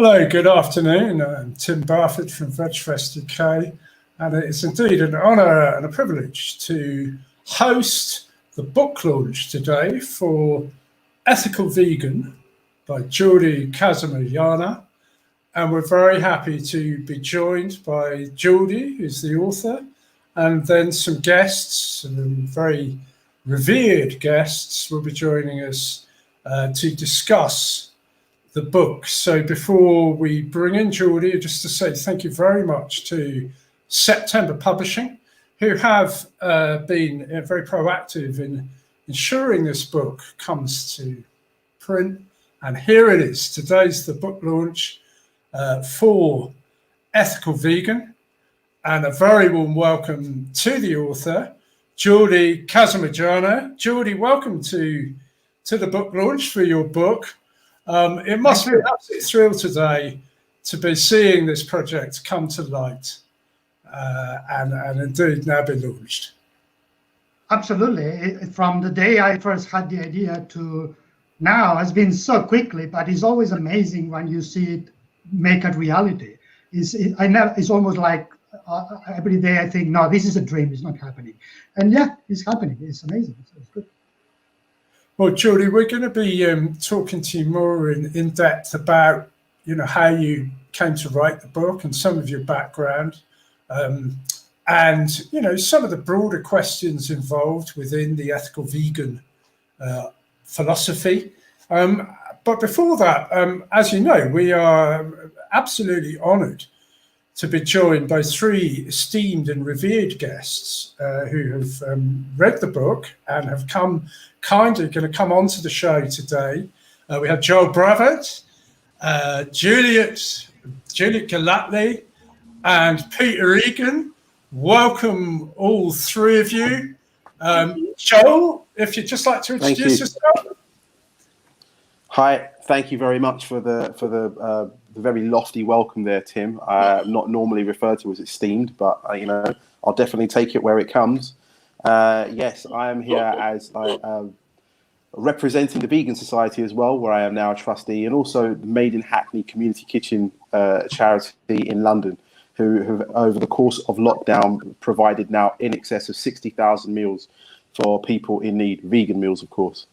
Hello, good afternoon. I'm Tim Barford from VegfestUK, and it's indeed an honour and a privilege to host the book launch today for Ethical Vegan by Jordi Casamitjana. And we're very happy to be joined by Jordi, who's the author, and then some guests, some very revered guests will be joining us to discuss the book. So before we bring in Jordi, just to say thank you very much to September Publishing, who have been very proactive in ensuring this book comes to print. And here it is. Today's the book launch for Ethical Vegan, and a very warm welcome to the author, Jordi Casamitjana. Jordi, welcome to the book launch for your book. It must be an absolute thrill today to be seeing this project come to light and indeed now be launched. Absolutely. From the day I first had the idea to now has been so quickly, but it's always amazing when you see it make a reality. It's almost like every day I think, no, this is a dream, it's not happening. And yeah, it's happening. It's amazing. It's good. Well, Jordi, we're going to be talking to you more in depth about, how you came to write the book and some of your background, and some of the broader questions involved within the ethical vegan philosophy. But before that, as you know, we are absolutely honoured to be joined by three esteemed and revered guests who have read the book and have going to come onto the show today. We have Joel Bravett, Juliet Gellatley, and Peter Egan. Welcome, all three of you. Joel, if you'd just like to introduce yourself. Hi, thank you very much for the very lofty welcome there, Tim. Not normally referred to as esteemed, but I'll definitely take it where it comes. Yes, I am here as representing the Vegan Society as well, where I am now a trustee, and also the Made In Hackney community kitchen charity in London, who have over the course of lockdown provided now in excess of 60,000 meals for people in need, vegan meals, of course.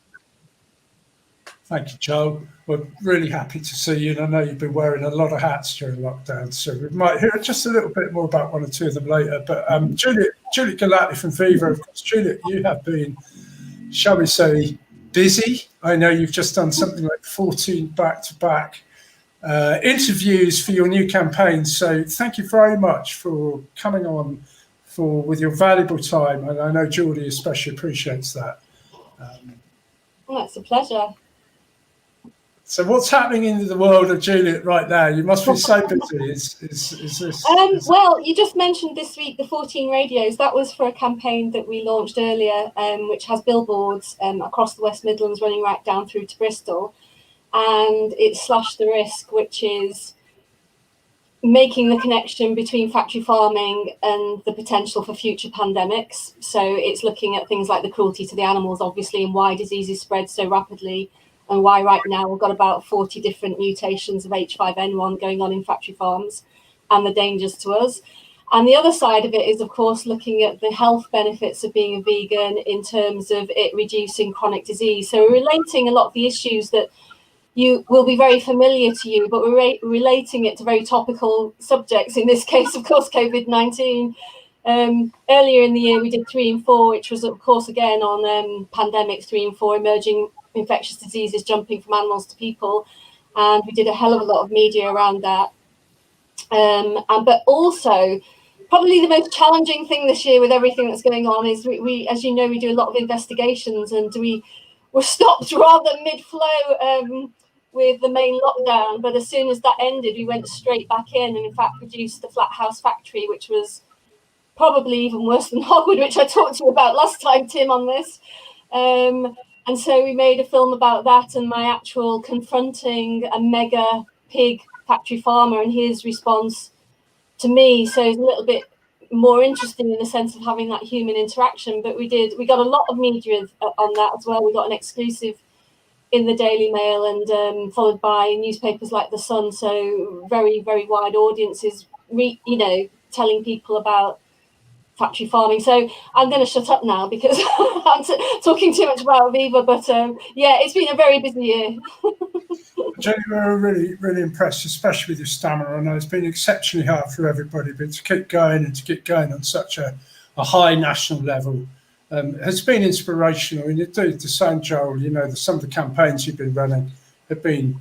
Thank you, Joel. We're really happy to see you, and I know you've been wearing a lot of hats during lockdown, so we might hear just a little bit more about one or two of them later. But Juliet Gellatley from VIVA, of course. Juliet, you have been, shall we say, busy. I know you've just done something like 14 back-to-back interviews for your new campaign, so thank you very much for coming on with your valuable time, and I know Jordi especially appreciates that. Well, it's a pleasure. So what's happening in the world of Juliet right now? You must be so busy. Is this? Well, you just mentioned this week the 14 radios. That was for a campaign that we launched earlier, which has billboards across the West Midlands running right down through to Bristol. And it's Slash the Risk, which is making the connection between factory farming and the potential for future pandemics. So it's looking at things like the cruelty to the animals, obviously, and why diseases spread so rapidly, and why right now we've got about 40 different mutations of H5N1 going on in factory farms and the dangers to us. And the other side of it is, of course, looking at the health benefits of being a vegan in terms of it reducing chronic disease. So we're relating a lot of the issues that you will be very familiar to you, but we're relating it to very topical subjects. In this case, of course, COVID-19. Earlier in the year, we did 3 and 4, which was, of course, again on pandemics, 3 and 4, emerging infectious diseases jumping from animals to people, and we did a hell of a lot of media around that. But also, probably the most challenging thing this year with everything that's going on is we as you know, we do a lot of investigations, and we were stopped rather mid-flow with the main lockdown. But as soon as that ended, we went straight back in and in fact produced the Flat House Factory, which was probably even worse than Hogwood, which I talked to you about last time, Tim, on this. And so we made a film about that and my actual confronting a mega pig factory farmer and his response to me. So it's a little bit more interesting in the sense of having that human interaction. But we got a lot of media on that as well. We got an exclusive in the Daily Mail and followed by newspapers like The Sun. So very, very wide audiences, telling people about factory farming. So I'm going to shut up now because I'm talking too much about VIVA. But yeah, it's been a very busy year. Jenny, we're really, really impressed, especially with your stamina. I know it's been exceptionally hard for everybody, but to keep going and to get going on such a high national level has been inspirational. And you do the same, Joel. Some of the campaigns you've been running have been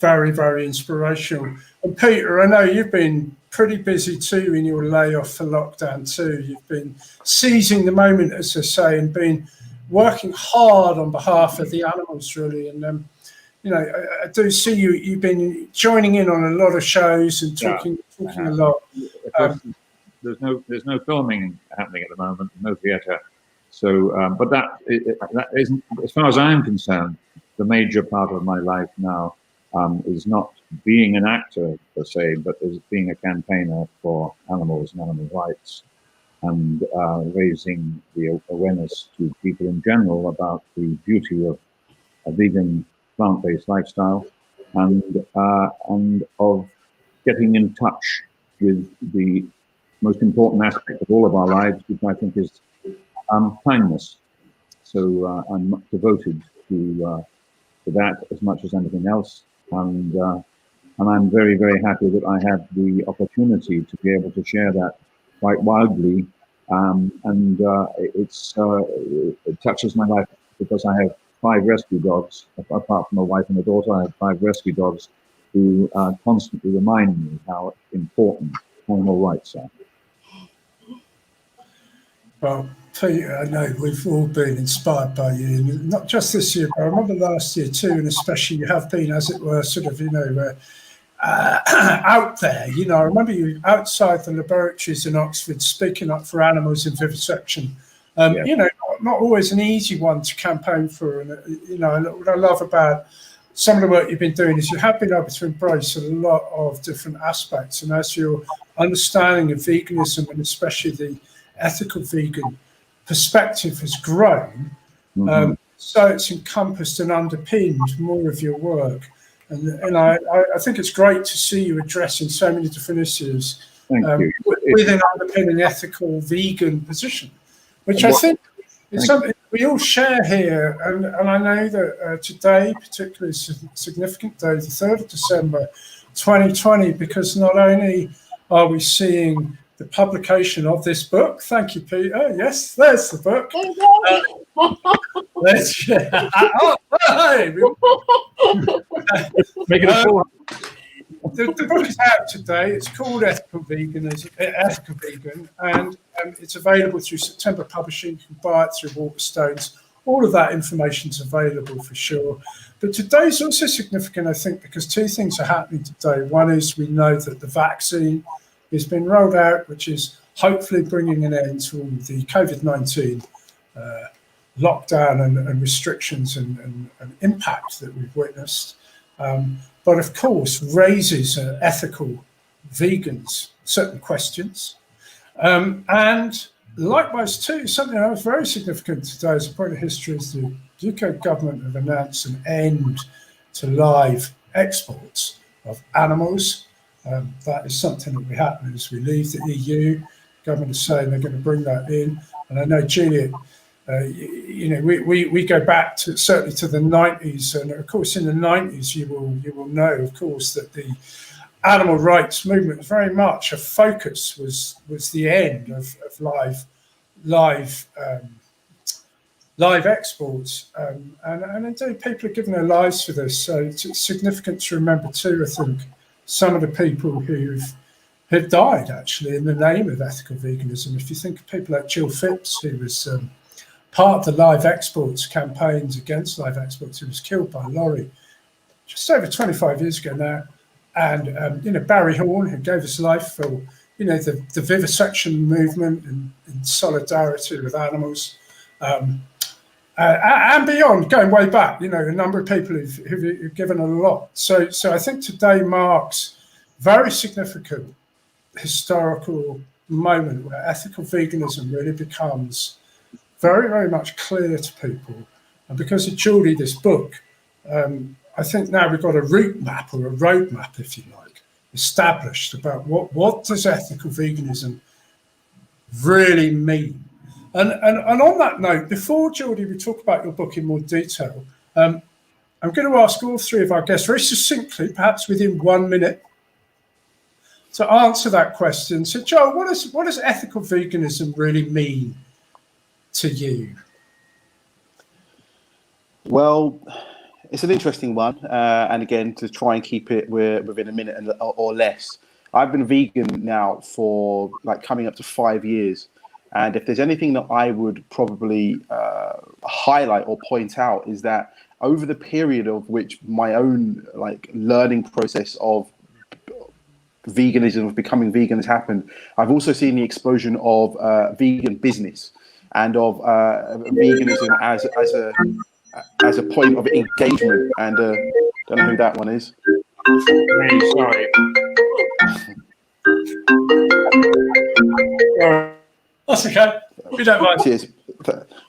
very, very inspirational. And Peter, I know you've been pretty busy too in your layoff for lockdown too. You've been seizing the moment, as I say, and been working hard on behalf of the animals, really. And I do see you've been joining in on a lot of shows and talking a lot. There's no filming happening at the moment, no theatre. So, but that isn't, as far as I'm concerned, the major part of my life now is not being an actor per se, but is being a campaigner for animals and animal rights, and raising the awareness to people in general about the beauty of a vegan, plant-based lifestyle, and of getting in touch with the most important aspect of all of our lives, which I think is kindness. So I'm devoted to that as much as anything else, and I'm very, very happy that I have the opportunity to be able to share that quite widely, and it touches my life because I have 5 rescue dogs. Apart from a wife and a daughter, I have 5 rescue dogs who constantly remind me how important animal rights are. Well, Peter, I know we've all been inspired by you, not just this year, but I remember last year too, and especially you have been, as it were, sort of, out there. I remember you outside the laboratories in Oxford speaking up for animals in vivisection. Not always an easy one to campaign for. And, what I love about some of the work you've been doing is you have been able to embrace a lot of different aspects. And as your understanding of veganism, and especially the ethical vegan perspective, has grown, so it's encompassed and underpinned more of your work. And I think it's great to see you addressing so many different issues with an underpinning ethical vegan position, which I think is something we all share here. And I know that today, particularly is a significant day, the 3rd of December 2020, because not only are we seeing the publication of this book. Thank you, Peter. Yes, there's the book. Make it a full. The book is out today. It's called Ethical Vegan, and it's available through September Publishing. You can buy it through Waterstones. All of that information is available for sure. But today's also significant, I think, because 2 things are happening today. One is we know that the vaccine has been rolled out, which is hopefully bringing an end to all the COVID-19 lockdown and restrictions and impact that we've witnessed. But of course, raises ethical vegans certain questions. And likewise, too, something that was very significant today as a point of history is the UK government have announced an end to live exports of animals. That is something that will happen as we leave the EU. Government is saying they're going to bring that in. And I know, Juliet, we go back to certainly to the 90s, and of course in the 90s you will know, of course, that the animal rights movement was very much a focus was the end of live exports, and indeed people are giving their lives for this. So it's significant to remember too, I think, some of the people who have died actually in the name of ethical veganism. If you think of people like Jill Phipps, who was part of the live exports campaigns against live exports, who was killed by a lorry just over 25 years ago now, and Barry Horn, who gave his life for the vivisection movement and in solidarity with animals, and beyond, going way back, a number of people who've given a lot. So I think today marks very significant historical moment where ethical veganism really becomes very, very much clear to people. And because of Jordi, this book I think now we've got a route map or a roadmap, if you like, established about what does ethical veganism really mean. And on that note, before, Jordi, we talk about your book in more detail, I'm going to ask all three of our guests very succinctly, perhaps within 1 minute, to answer that question. So, Joel, what does ethical veganism really mean to you? Well, it's an interesting one. And again, to try and keep it within a minute or less. I've been vegan now for like coming up to 5 years. And if there's anything that I would probably highlight or point out is that over the period of which my own like learning process of veganism, of becoming vegan has happened, I've also seen the explosion of vegan business and of veganism as a point of engagement. And don't know who that one is. Really sorry. That's okay. We don't mind. Cheers.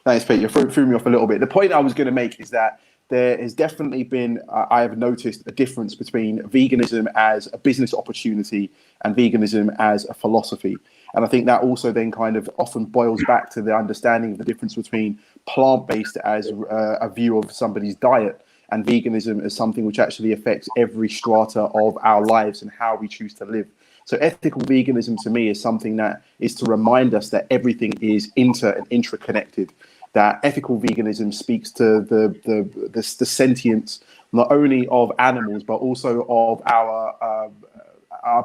Thanks, Pete. You threw me off a little bit. The point I was going to make is that there has definitely been, I have noticed a difference between veganism as a business opportunity and veganism as a philosophy. And I think that also then kind of often boils back to the understanding of the difference between plant-based as a view of somebody's diet and veganism as something which actually affects every strata of our lives and how we choose to live. So ethical veganism to me is something that is to remind us that everything is inter and intraconnected. That ethical veganism speaks to the sentience not only of animals but also of our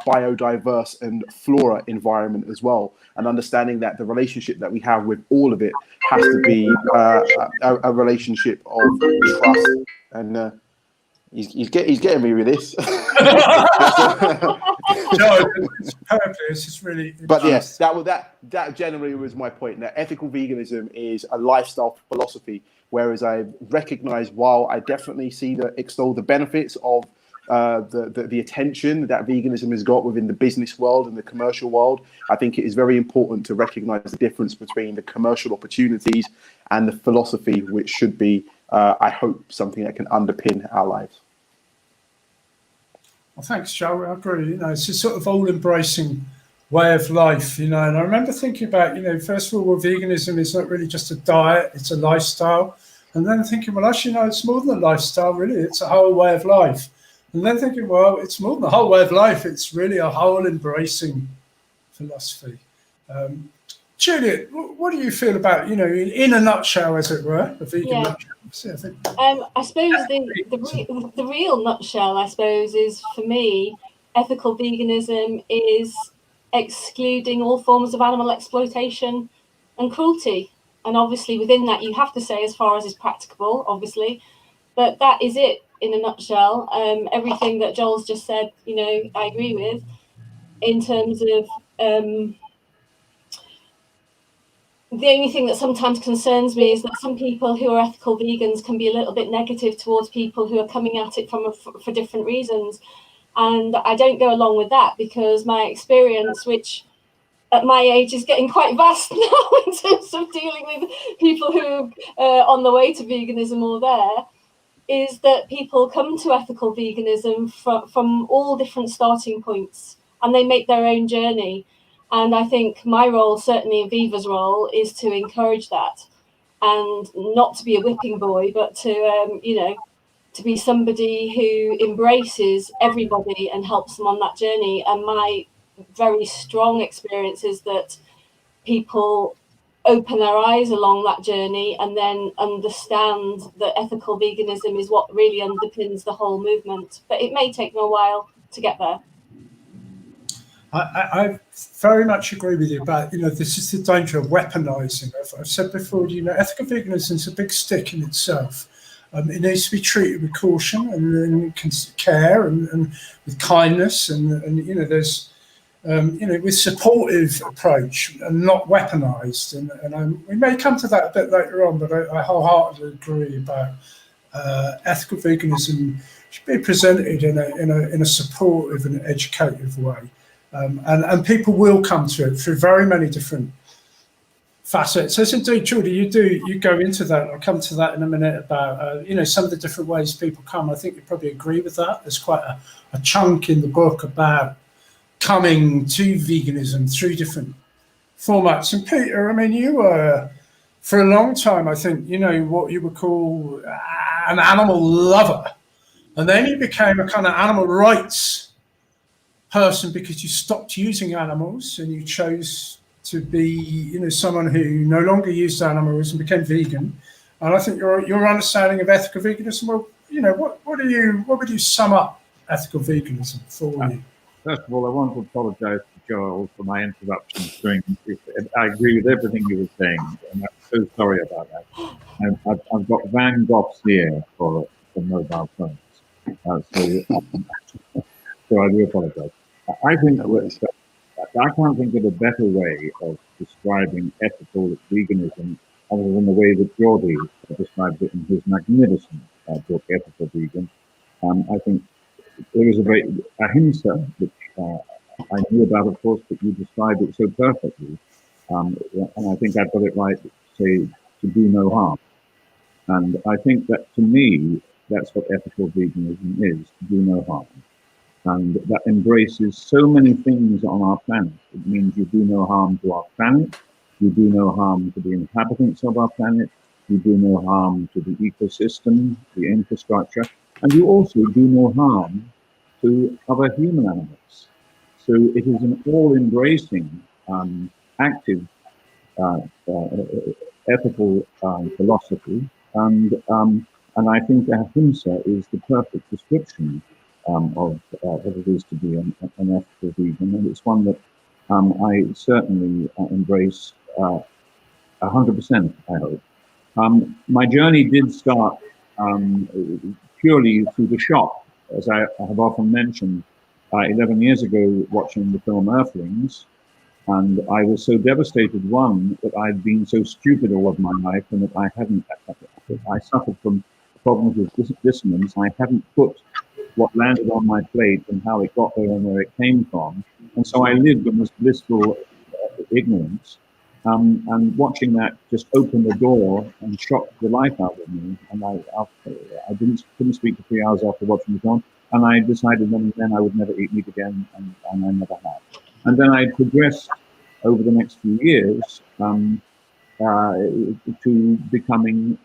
biodiverse and flora environment as well, and understanding that the relationship that we have with all of it has to be a relationship of trust. And he's getting me with this. No, it's perfect. It's just really. But yes, that generally was my point. That ethical veganism is a lifestyle philosophy, whereas I recognise, while I definitely extol the benefits of the attention that veganism has got within the business world and the commercial world, I think it is very important to recognise the difference between the commercial opportunities and the philosophy, which should be, I hope, something that can underpin our lives. Well, thanks, Joe. I agree. It's a sort of all-embracing way of life, And I remember thinking about, first of all, well, veganism is not really just a diet; it's a lifestyle. And then thinking, well, actually, no, it's more than a lifestyle. Really, it's a whole way of life. And then thinking, well, it's more than a whole way of life. It's really a whole embracing philosophy. Juliet, what do you feel about, in a nutshell, as it were, a vegan nutshell? I suppose the real nutshell, I suppose, is for me, ethical veganism is excluding all forms of animal exploitation and cruelty. And obviously within that, you have to say as far as is practicable, obviously, but that is it in a nutshell. Everything that Joel's just said, I agree with in terms of the only thing that sometimes concerns me is that some people who are ethical vegans can be a little bit negative towards people who are coming at it for different reasons. And I don't go along with that, because my experience, which at my age is getting quite vast now in terms of dealing with people who are on the way to veganism or there, is that people come to ethical veganism from all different starting points, and they make their own journey. And I think my role, certainly in Viva's role, is to encourage that, and not to be a whipping boy, but to, to be somebody who embraces everybody and helps them on that journey. And my very strong experience is that people open their eyes along that journey and then understand that ethical veganism is what really underpins the whole movement. But it may take me a while to get there. I very much agree with you about, this is the danger of weaponizing. I've said before, ethical veganism is a big stick in itself. It needs to be treated with caution and care and with kindness and there's, with supportive approach and not weaponized. And we may come to that a bit later on, but I wholeheartedly agree about ethical veganism should be presented in a supportive and educative way. And people will come to it through very many different facets. As indeed, Jordi, you go into that. I'll come to that in a minute about some of the different ways people come. I think you probably agree with that. There's quite a chunk in the book about coming to veganism through different formats. And Peter, I mean, you were for a long time, I think, what you would call an animal lover, and then you became a kind of animal rights person because you stopped using animals and you chose to be, someone who no longer used animals and became vegan. And I think your understanding of ethical veganism, well, what would you sum up ethical veganism for you? First of all, I want to apologise to Joel for my interruption. I agree with everything you were saying, and I'm so sorry about that. I've got Van Gogh's ear for mobile phones, so I do apologise. I think I can't think of a better way of describing ethical veganism other than the way that Jordi described it in his magnificent book, Ethical Vegan. I think there is a ahimsa, which I knew about, of course, but you described it so perfectly. And I think I got it right, say, to do no harm. And I think that, to me, that's what ethical veganism is, to do no harm. And that embraces so many things on our planet. It means you do no harm to our planet, you do no harm to the inhabitants of our planet, you do no harm to the ecosystem, the infrastructure, and you also do no harm to other human animals. So it is an all-embracing, active, ethical philosophy, and I think ahimsa is the perfect description of what it is to be an ethical vegan, and it's one that I certainly embrace 100%, I hope. My journey did start purely through the shock, as I have often mentioned, 11 years ago watching the film Earthlings, and I was so devastated, one, that I'd been so stupid all of my life and that I suffered from problems with dissonance. I hadn't put what landed on my plate and how it got there and where it came from. And so I lived in this blissful ignorance. And watching that just open the door and shock the life out of me. And I couldn't speak for 3 hours after watching the film. And I decided then I would never eat meat again, and I never have. And then I progressed over the next few years to becoming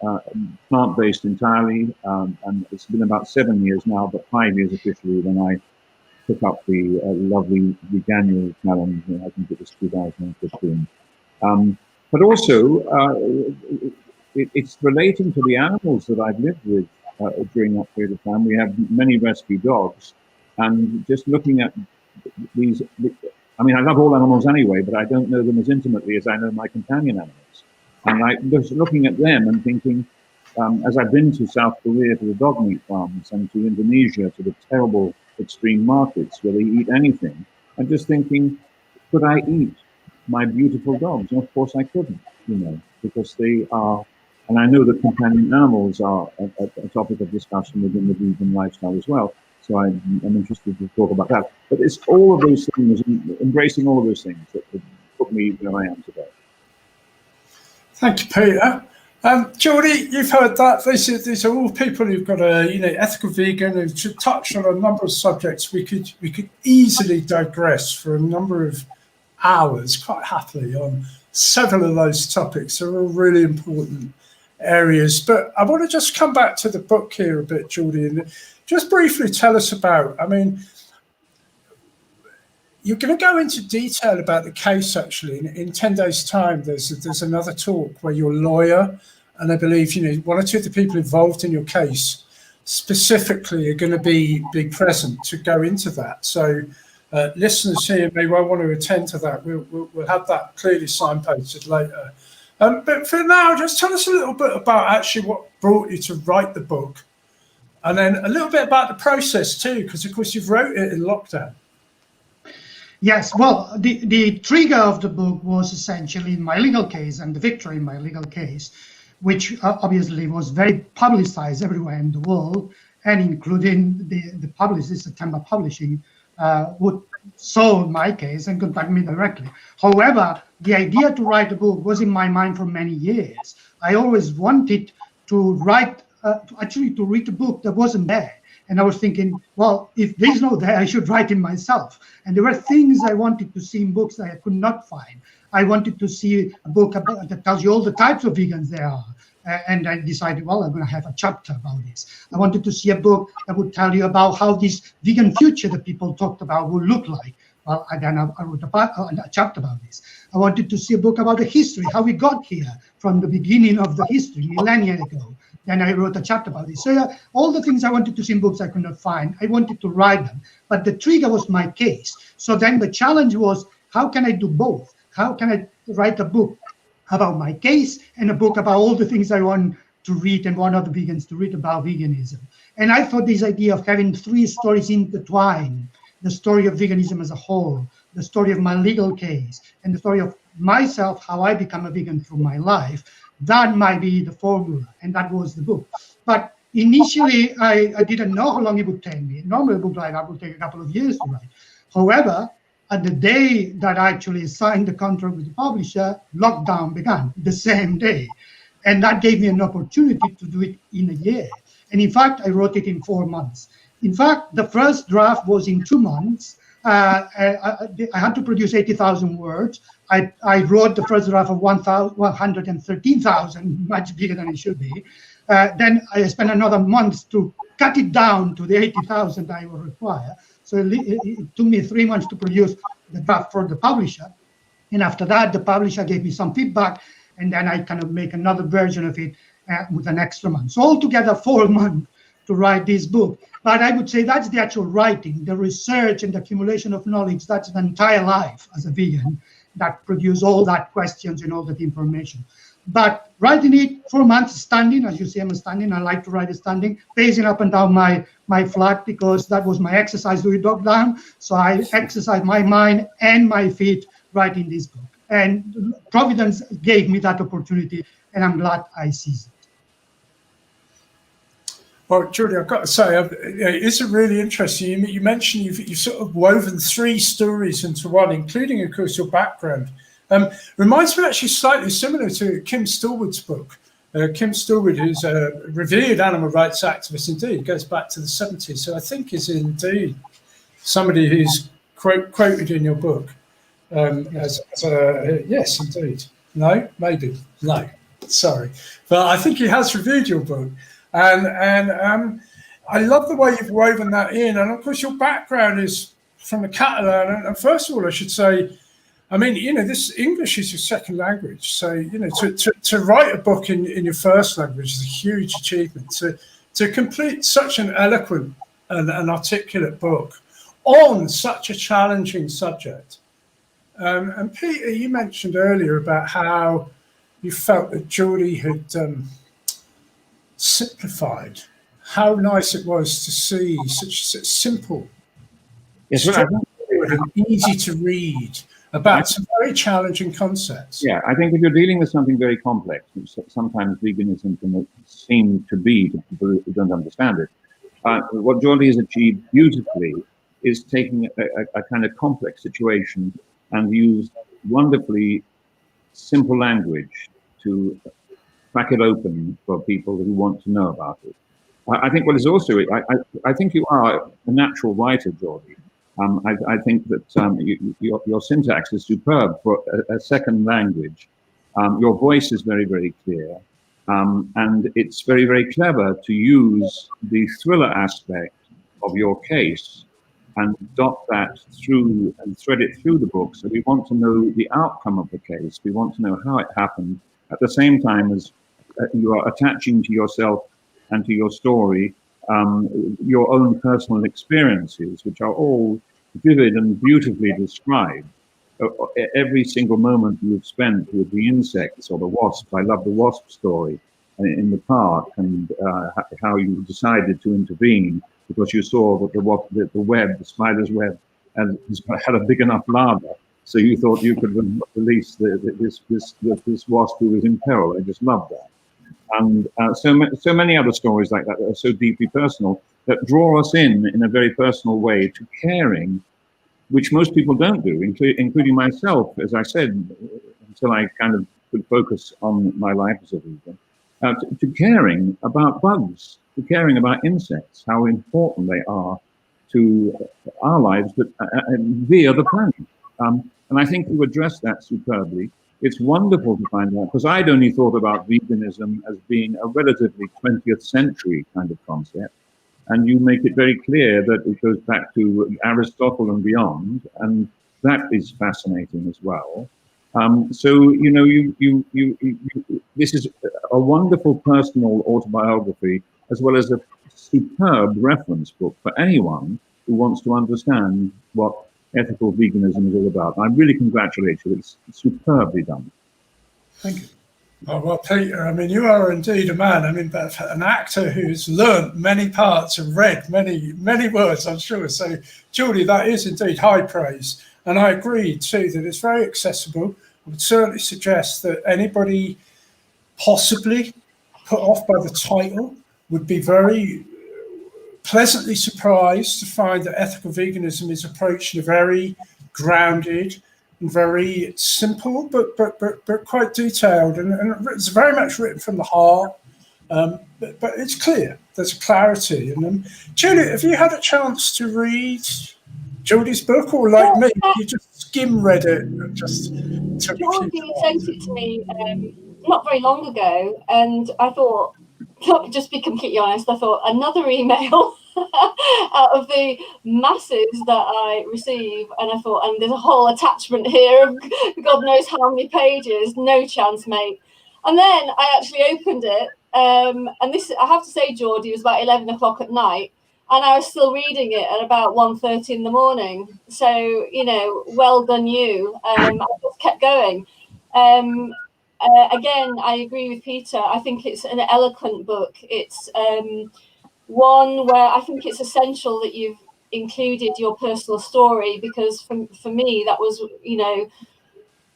plant-based entirely, and it's been about 7 years now, but 5 years officially when I took up the lovely Veganual challenge. I think it was 2015. But also, it's relating to the animals that I've lived with during that period of time. We have many rescue dogs, and just looking at these, I mean, I love all animals anyway, but I don't know them as intimately as I know my companion animals. And I was looking at them and thinking, as I've been to South Korea to the dog meat farms and to Indonesia to the terrible extreme markets where they eat anything, I'm just thinking, could I eat my beautiful dogs? And of course I couldn't, because they are, and I know that companion animals are a topic of discussion within the vegan lifestyle as well. So I'm interested to talk about that. But it's all of those things, embracing all of those things that put me where I am today. Thank you, Peter. Jordi, you've heard that. These are all people who've got ethical vegan who've touched on a number of subjects. We could easily digress for a number of hours quite happily on several of those topics. They're all really important areas. But I want to just come back to the book here a bit, Jordi, and just briefly tell us about, I mean, you're going to go into detail about the case, actually. In 10 days' time, there's another talk where your lawyer, and I believe, one or two of the people involved in your case specifically are going to be present to go into that. So listeners here may well want to attend to that. We'll have that clearly signposted later. But for now, just tell us a little bit about actually what brought you to write the book, and then a little bit about the process too, because of course you've wrote it in lockdown. Yes, well, the trigger of the book was essentially my legal case and the victory in my legal case, which obviously was very publicized everywhere in the world, and including the September Publishing would saw my case and contact me directly. However, the idea to write a book was in my mind for many years. I always wanted to write, to read a book that wasn't there. And I was thinking, well, if there's no there, I should write it myself. And there were things I wanted to see in books that I could not find. I wanted to see a book that tells you all the types of vegans there are. And I decided, well, I'm going to have a chapter about this. I wanted to see a book that would tell you about how this vegan future that people talked about would look like. Well, then I wrote a chapter about this. I wanted to see a book about the history, how we got here from the beginning of the history, millennia ago. Then I wrote a chapter about this. So yeah, all the things I wanted to see in books I could not find, I wanted to write them. But the trigger was my case. So then the challenge was, how can I do both? How can I write a book about my case and a book about all the things I want to read and want other vegans to read about veganism? And I thought this idea of having three stories intertwined, the story of veganism as a whole, the story of my legal case, and the story of myself, how I become a vegan through my life, that might be the formula, and that was the book. But initially, I didn't know how long it would take me. Normally, a book like that would take a couple of years to write. However, at the day that I actually signed the contract with the publisher, lockdown began the same day. And that gave me an opportunity to do it in a year. And in fact, I wrote it in 4 months. In fact, the first draft was in 2 months. I had to produce 80,000 words. I wrote the first draft of 113,000, much bigger than it should be. Then I spent another month to cut it down to the 80,000 I would require. So it took me 3 months to produce the draft for the publisher. And after that, the publisher gave me some feedback, and then I kind of make another version of it with an extra month. So altogether, 4 months to write this book. But I would say that's the actual writing, the research and the accumulation of knowledge. That's an entire life as a vegan that produce all that questions and all that information. But writing it 4 months standing, as you see, I'm standing. I like to write it standing, pacing up and down my flat because that was my exercise during lockdown. So I exercise my mind and my feet writing this book. And Providence gave me that opportunity, and I'm glad I seized it. Well, Jordi, I've got to say, it's really interesting. You mentioned you've sort of woven 3 stories into one, including, of course, your background. Reminds me actually slightly similar to Kim Stillwood's book. Kim Stillwood, who's a revered animal rights activist indeed, goes back to the 70s. So I think is indeed somebody who's quoted in your book. Yes, indeed. No, maybe. No, sorry. But I think he has reviewed your book. And I love the way you've woven that in. And of course, your background is from the Catalan. And first of all, I should say, I mean, this English is your second language. So, to write a book in your first language is a huge achievement. To complete such an eloquent and articulate book on such a challenging subject. And Peter, you mentioned earlier about how you felt that Jordi had simplified. How nice it was to see such simple, and easy to read about some very challenging concepts. Yeah, I think if you're dealing with something very complex, which sometimes veganism can seem to be to people who don't understand it, what Jordi has achieved beautifully is taking a kind of complex situation and use wonderfully simple language to crack it open for people who want to know about it. I think what is also, I think you are a natural writer, Jordi. I think that your syntax is superb for a second language. Your voice is very, very clear. And it's very, very clever to use the thriller aspect of your case and dot that through and thread it through the book. So we want to know the outcome of the case. We want to know how it happened at the same time as you are attaching to yourself and to your story your own personal experiences, which are all vivid and beautifully described. Every single moment you've spent with the insects or the wasps. I love the wasp story in the park, and how you decided to intervene because you saw that the spider's web, had a big enough larva, so you thought you could release this wasp who was in peril. I just love that. And so many other stories like that are so deeply personal that draw us in a very personal way to caring, which most people don't do, including myself, as I said, until I kind of could focus on my life as a vegan, to caring about bugs, to caring about insects, how important they are to our lives, but via the planet. And I think you addressed that superbly. It's wonderful to find out, because I'd only thought about veganism as being a relatively 20th century kind of concept. And you make it very clear that it goes back to Aristotle and beyond, and that is fascinating as well. So, you know, this is a wonderful personal autobiography, as well as a superb reference book for anyone who wants to understand what ethical veganism is all about. I really congratulate you. It's superbly done. Thank you. Oh, well, Peter, I mean, you are indeed a man. I mean, an actor who's learnt many parts and read many words, I'm sure. So, Jordi, that is indeed high praise. And I agree, too, that it's very accessible. I would certainly suggest that anybody possibly put off by the title would be very pleasantly surprised to find that ethical veganism is approached in a very grounded and very simple, but quite detailed, and it's very much written from the heart. But it's clear. There's a clarity. And Juliet, have you had a chance to read Jordi's book, or like me, you just skim read it and just took Jordi sent it to me not very long ago, and I thought, just be completely honest, I thought another email out of the masses that I receive, and I thought, and there's a whole attachment here of God knows how many pages, no chance, mate. And then I actually opened it, and this, I have to say, Jordi, was about 11 o'clock at night, and I was still reading it at about 1:30 in the morning. So, you know, well done you. I just kept going. Again, I agree with Peter. I think it's an eloquent book. It's one where I think it's essential that you've included your personal story, because for me, that was, you know,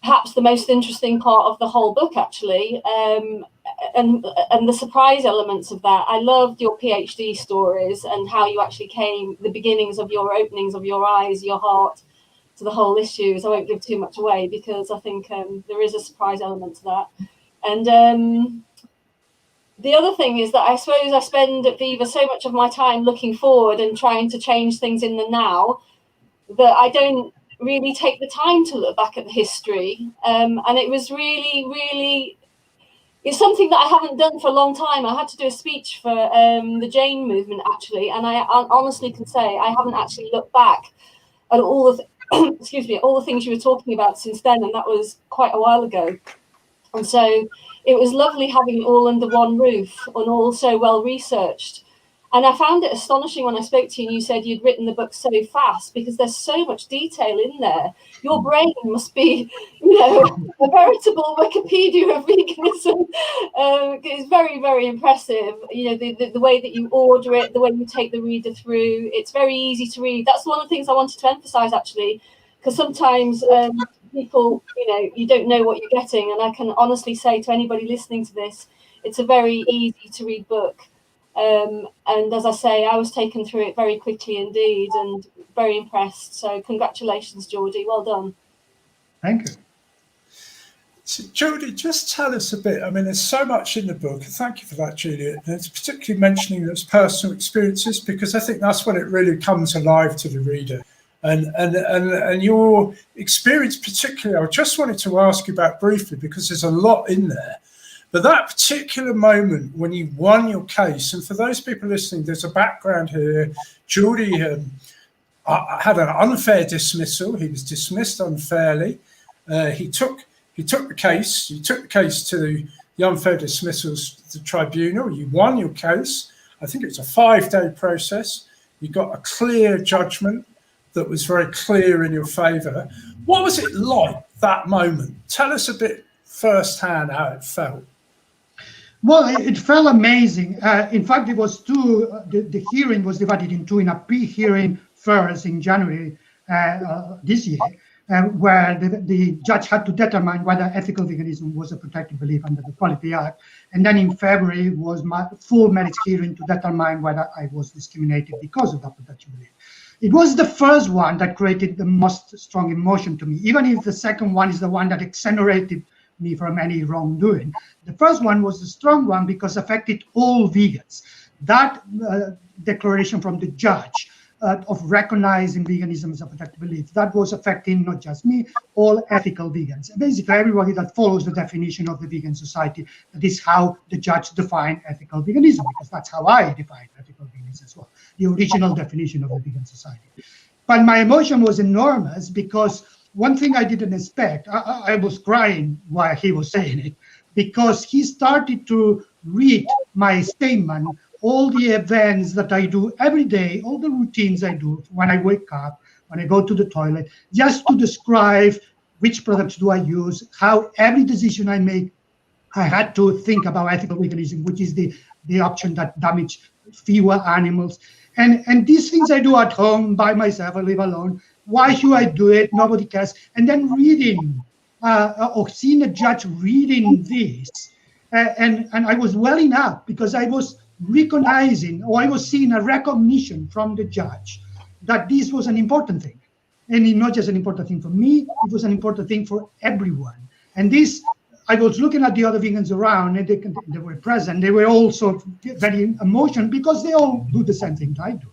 perhaps the most interesting part of the whole book, actually. And the surprise elements of that. I loved your PhD stories and how you actually came, the beginnings of your openings of your eyes, your heart, to the whole issues. I won't give too much away, because I think there is a surprise element to that. And the other thing is that I suppose I spend at VIVA so much of my time looking forward and trying to change things in the now, that I don't really take the time to look back at the history. And it was really, it's something that I haven't done for a long time. I had to do a speech for the Jane movement, actually, and I honestly can say I haven't actually looked back at all of excuse me, all the things you were talking about since then, and that was quite a while ago. And so it was lovely having it all under one roof and all so well researched. And I found it astonishing when I spoke to you and you said you'd written the book so fast, because there's so much detail in there. Your brain must be, you know, a veritable Wikipedia of veganism. It's very, very impressive. You know, the way that you order it, the way you take the reader through. It's very easy to read. That's one of the things I wanted to emphasize, actually, because sometimes people, you know, you don't know what you're getting. And I can honestly say to anybody listening to this, it's a very easy to read book. And as I say, I was taken through it very quickly indeed, and very impressed. So congratulations, Jordi. Well done. Thank you. So, Jordi, just tell us a bit. I mean, there's so much in the book. Thank you for that, Juliet. And it's particularly mentioning those personal experiences, because I think that's when it really comes alive to the reader. And your experience particularly, I just wanted to ask you about briefly, because there's a lot in there. But that particular moment when you won your case, and for those people listening, there's a background here. Jordi had an unfair dismissal. He was dismissed unfairly. He took the case. You took the case to the unfair dismissals, the tribunal. You won your case. I think it's a 5-day process. You got a clear judgment that was very clear in your favour. What was it like, that moment? Tell us a bit firsthand how it felt. Well, it felt amazing. In fact, it was the hearing was divided in two, in a pre-hearing first in January this year, where the judge had to determine whether ethical veganism was a protected belief under the Equality Act. And then in February was my full merits hearing to determine whether I was discriminated because of that protected belief. It was the first one that created the most strong emotion to me, even if the second one is the one that exonerated me from any wrongdoing. The first one was the strong one because it affected all vegans. That declaration from the judge of recognizing veganism as a protected belief, that was affecting not just me, all ethical vegans. Basically, everybody that follows the definition of the vegan society. That is how the judge defined ethical veganism, because that's how I define ethical veganism as well, the original definition of the vegan society. But my emotion was enormous because one thing I didn't expect, I was crying while he was saying it, because he started to read my statement, all the events that I do every day, all the routines I do when I wake up, when I go to the toilet, just to describe which products do I use, how every decision I make, I had to think about ethical veganism, which is the option that damage fewer animals. And these things I do at home by myself, I live alone. Why should I do it? Nobody cares. And then reading or seeing a judge reading this, and I was welling up because I was recognizing, or I was seeing a recognition from the judge that this was an important thing. And it's not just an important thing for me, it was an important thing for everyone. And this, I was looking at the other vegans around, and they were present. They were also very emotional because they all do the same thing I do.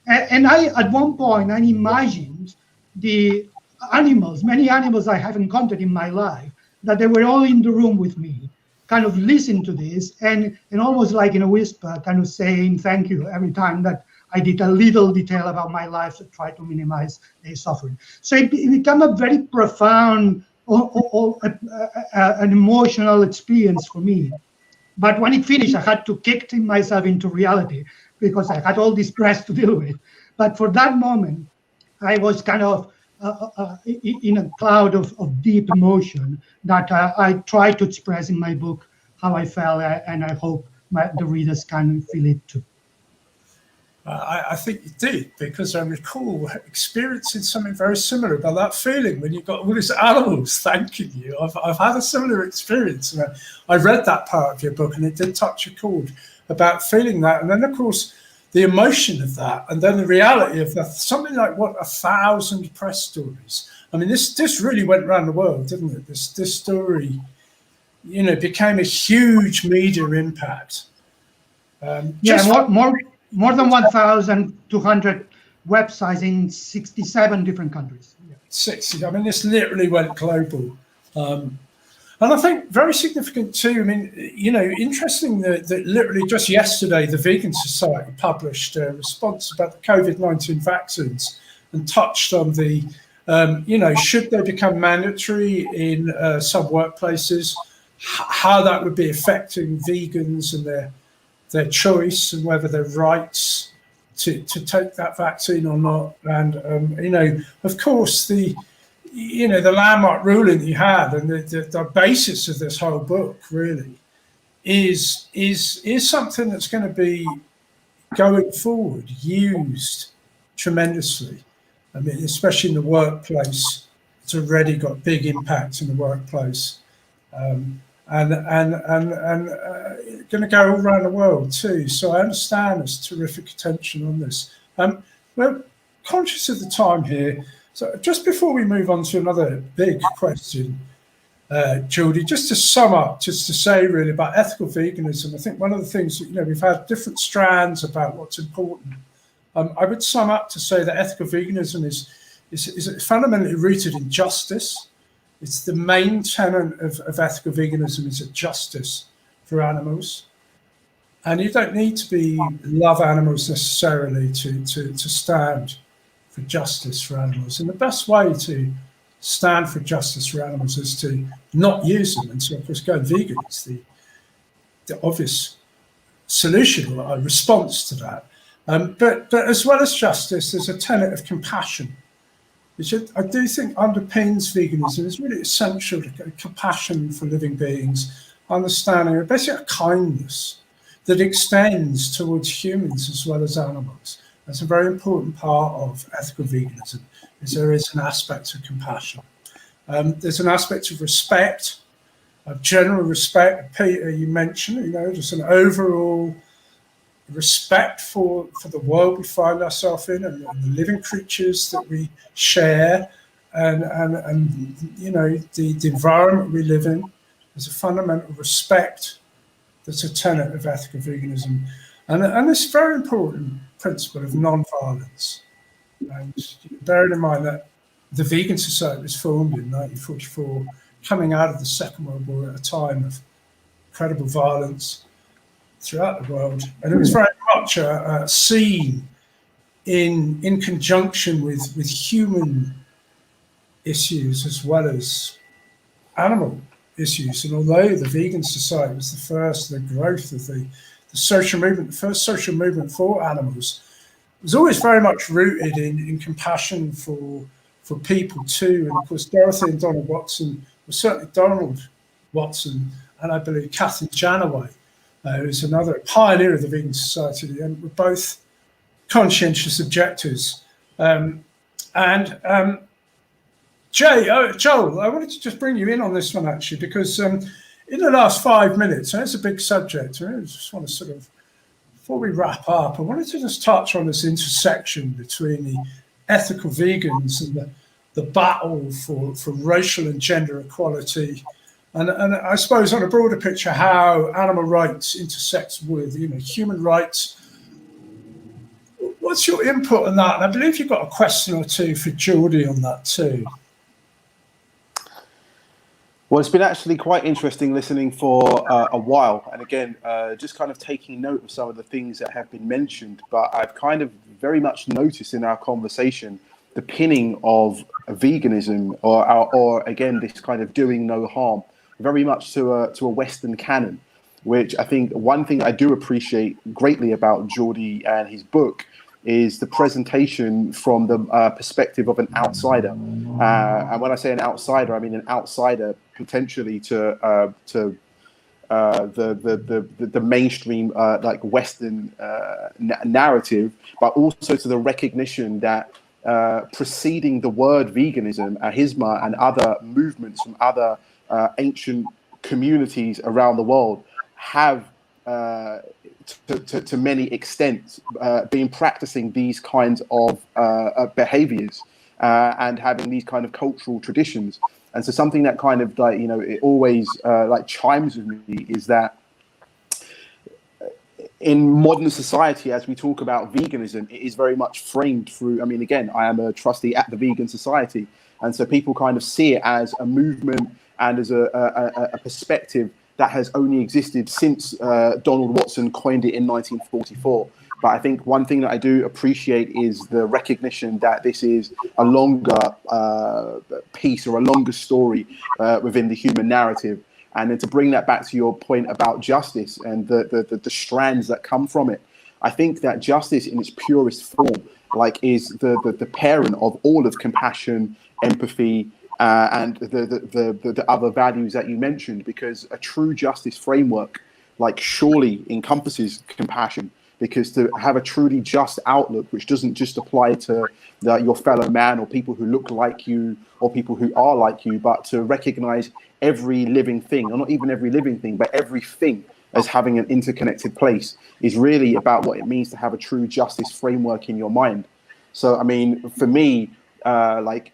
And I, at one point, I imagined the animals, many animals I have encountered in my life, that they were all in the room with me, kind of listen to this and almost like in a whisper, kind of saying thank you every time that I did a little detail about my life to try to minimize their suffering. So it became a very profound, an emotional experience for me. But when it finished, I had to kick myself into reality because I had all this press to deal with. But for that moment, I was kind of in a cloud of deep emotion that I try to express in my book how I felt, and I hope the readers can feel it too. I think you did, because I recall experiencing something very similar about that feeling when you've got all these animals thanking you. I've had a similar experience. And I read that part of your book, and it did touch a chord about feeling that. And then, of course, the emotion of that, and then the reality of that, something like, 1,000 press stories. I mean, this really went around the world, didn't it? This story, became a huge media impact. More than 1,200 websites in 67 different countries. 60. I mean, this literally went global. And I think very significant too. I mean, interesting that literally just yesterday, the Vegan Society published a response about the COVID-19 vaccines and touched on the, should they become mandatory in some workplaces, how that would be affecting vegans and their choice and whether their rights to take that vaccine or not. And, of course, the landmark ruling that you had and the basis of this whole book really is something that's going to be going forward used tremendously. I mean, especially in the workplace, it's already got big impact in the workplace, and going to go all around the world too. So I understand there's terrific attention on this. We're conscious of the time here. So just before we move on to another big question, Jordi, just to sum up, just to say really about ethical veganism, I think one of the things that, we've had different strands about what's important. I would sum up to say that ethical veganism is fundamentally rooted in justice. It's the main tenet of ethical veganism is a justice for animals. And you don't need to love animals necessarily to stand for justice for animals. And the best way to stand for justice for animals is to not use them and to, of course, go vegan. It's the obvious solution or a response to that. But as well as justice, there's a tenet of compassion, which I do think underpins veganism. It's really essential to compassion for living beings, understanding, basically a kindness that extends towards humans as well as animals. That's a very important part of ethical veganism, is there is an aspect of compassion. There's an aspect of respect, of general respect. Peter, you mentioned, just an overall respect for the world we find ourselves in and the living creatures that we share, and the environment we live in. There's a fundamental respect that's a tenet of ethical veganism, and this very important principle of non-violence. And bearing in mind that the Vegan Society was formed in 1944, coming out of the Second World War at a time of incredible violence throughout the world, and it was very much seen in conjunction with human issues as well as animal issues. And although the Vegan Society was the first, the growth of the social movement, the first social movement for animals, was always very much rooted in compassion for people too. And of course, Dorothy and Donald Watson, well, certainly Donald Watson, and I believe Catherine Janaway, who's another pioneer of the Vegan Society, and were both conscientious objectors. Joel, I wanted to just bring you in on this one, actually, because in the last 5 minutes, and it's a big subject, I just want to sort of, before we wrap up, I wanted to just touch on this intersection between the ethical vegans and the battle for racial and gender equality, and I suppose on a broader picture, how animal rights intersects with human rights. What's your input on that? And I believe you've got a question or two for Jordi on that too. Well, it's been actually quite interesting listening for a while, and again, just kind of taking note of some of the things that have been mentioned. But I've kind of very much noticed in our conversation the pinning of veganism, or again, this kind of doing no harm, very much to a Western canon, which I think one thing I do appreciate greatly about Jordi and his book is the presentation from the perspective of an outsider. And when I say an outsider, I mean an outsider potentially to the mainstream like Western narrative, but also to the recognition that preceding the word veganism, ahisma, and other movements from other ancient communities around the world have to many extents been practicing these kinds of behaviors and having these kind of cultural traditions. And so something that kind of like, it always like chimes with me is that in modern society, as we talk about veganism, it is very much framed through, I mean, again, I am a trustee at the Vegan Society. And so people kind of see it as a movement and as a perspective that has only existed since Donald Watson coined it in 1944. But I think one thing that I do appreciate is the recognition that this is a longer piece or a longer story within the human narrative. And then to bring that back to your point about justice and the strands that come from it, I think that justice in its purest form, like, is the parent of all of compassion, empathy, and the other values that you mentioned, because a true justice framework, like, surely encompasses compassion, because to have a truly just outlook, which doesn't just apply to your fellow man or people who look like you or people who are like you, but to recognize every living thing, or not even every living thing, but everything as having an interconnected place, is really about what it means to have a true justice framework in your mind. So, I mean, for me, like,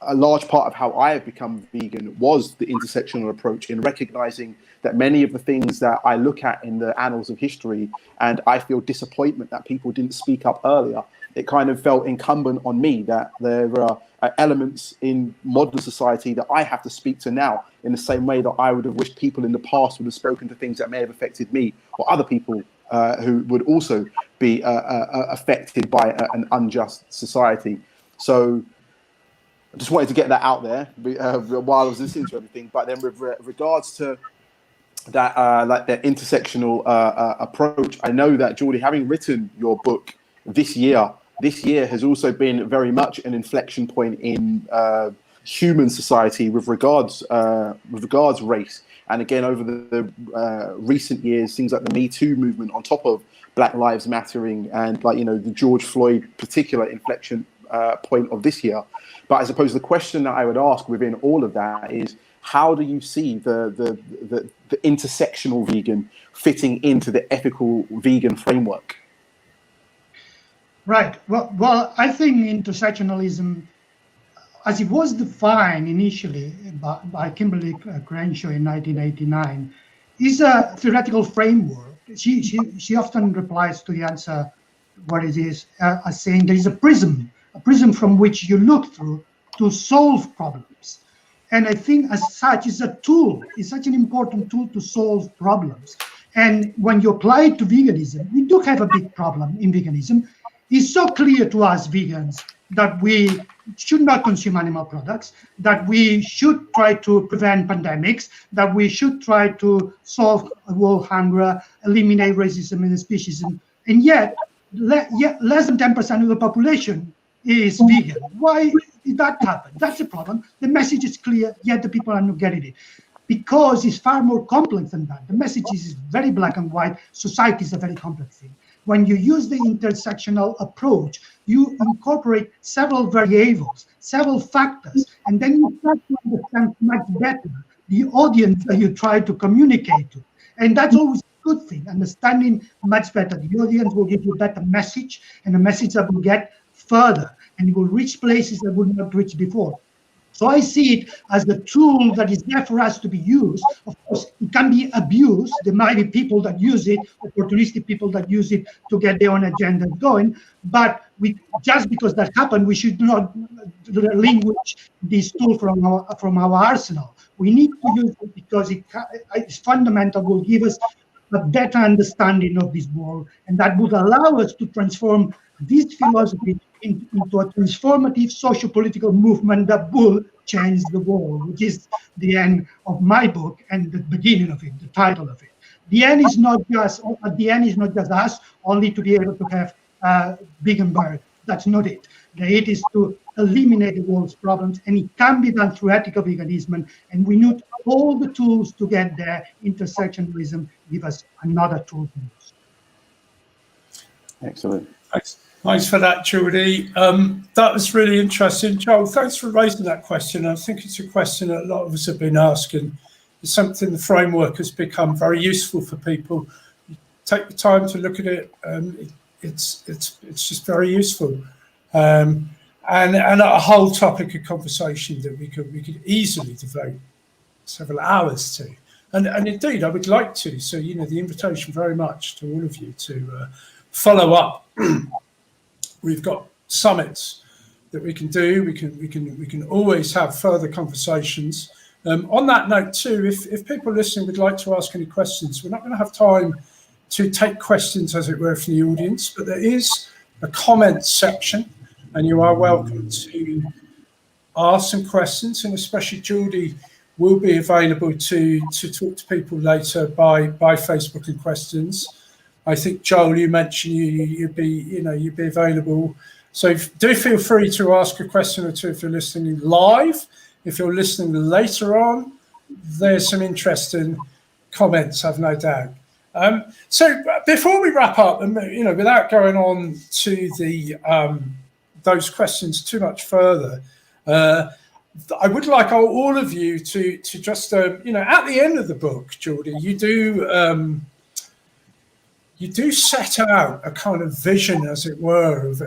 a large part of how I have become vegan was the intersectional approach, in recognizing that many of the things that I look at in the annals of history, and I feel disappointment that people didn't speak up earlier, it kind of felt incumbent on me that there are elements in modern society that I have to speak to now, in the same way that I would have wished people in the past would have spoken to things that may have affected me or other people who would also be affected by an unjust society. So I just wanted to get that out there while I was listening to everything. But then with regards to that, like, the intersectional approach, I know that, Jordi, having written your book this year has also been very much an inflection point in human society with regards race. And again, over the recent years, things like the Me Too movement, on top of Black Lives Mattering, and, like, the George Floyd particular inflection point of this year. But I suppose the question that I would ask within all of that is, how do you see the intersectional vegan fitting into the ethical vegan framework? Right. Well, I think intersectionalism, as it was defined initially by Kimberly Crenshaw in 1989, is a theoretical framework. She often replies to the answer what it is as saying there is a prism from which you look through to solve problems. And I think as such, it's a tool. It's such an important tool to solve problems. And when you apply it to veganism, we do have a big problem in veganism. It's so clear to us vegans that we should not consume animal products, that we should try to prevent pandemics, that we should try to solve world hunger, eliminate racism and speciesism. And yet, less than 10% of the population is vegan. Why did that happen? That's a problem. The message is clear, yet the people are not getting it. Because it's far more complex than that. The message is very black and white. Society is a very complex thing. When you use the intersectional approach, you incorporate several variables, several factors, and then you start to understand much better the audience that you try to communicate to. And that's always a good thing. Understanding much better the audience will give you a better message, and a message that will get further, and it will reach places that would not reach before. So I see it as the tool that is there for us to be used. Of course, it can be abused. There might be people that use it, opportunistic people that use it to get their own agenda going. But just because that happened, we should not relinquish this tool from our arsenal. We need to use it because it's fundamental, will give us a better understanding of this world, and that would allow us to transform this philosophy into a transformative socio-political movement that will change the world, which is the end of my book and the beginning of it, the title of it. The end is not just us only to be able to have vegan burger. That's not it. It is to eliminate the world's problems, and it can be done through ethical veganism, and we need all the tools to get there. Intersectionalism give us another tool to use. Excellent. Thanks for that, Jordi. That was really interesting. Joel, thanks for raising that question. I think it's a question that a lot of us have been asking. It's something the framework has become very useful for people. Take the time to look at it. It's just very useful. And a whole topic of conversation that we could easily devote several hours to. And indeed, I would like to. So, the invitation very much to all of you to follow up. We've got summits that we can do. We can always have further conversations. On that note too, if people listening would like to ask any questions, we're not going to have time to take questions, as it were, from the audience, but there is a comments section, and you are welcome to ask some questions, and especially Jordi will be available to talk to people later by Facebook and questions. I think, Joel, you mentioned you'd be available. So do feel free to ask a question or two if you're listening live. If you're listening later on, there's some interesting comments, I've no doubt. So before we wrap up, and without going on to those questions too much further, I would like all of you to just at the end of the book, Jordi, you do set out a kind of vision, as it were, of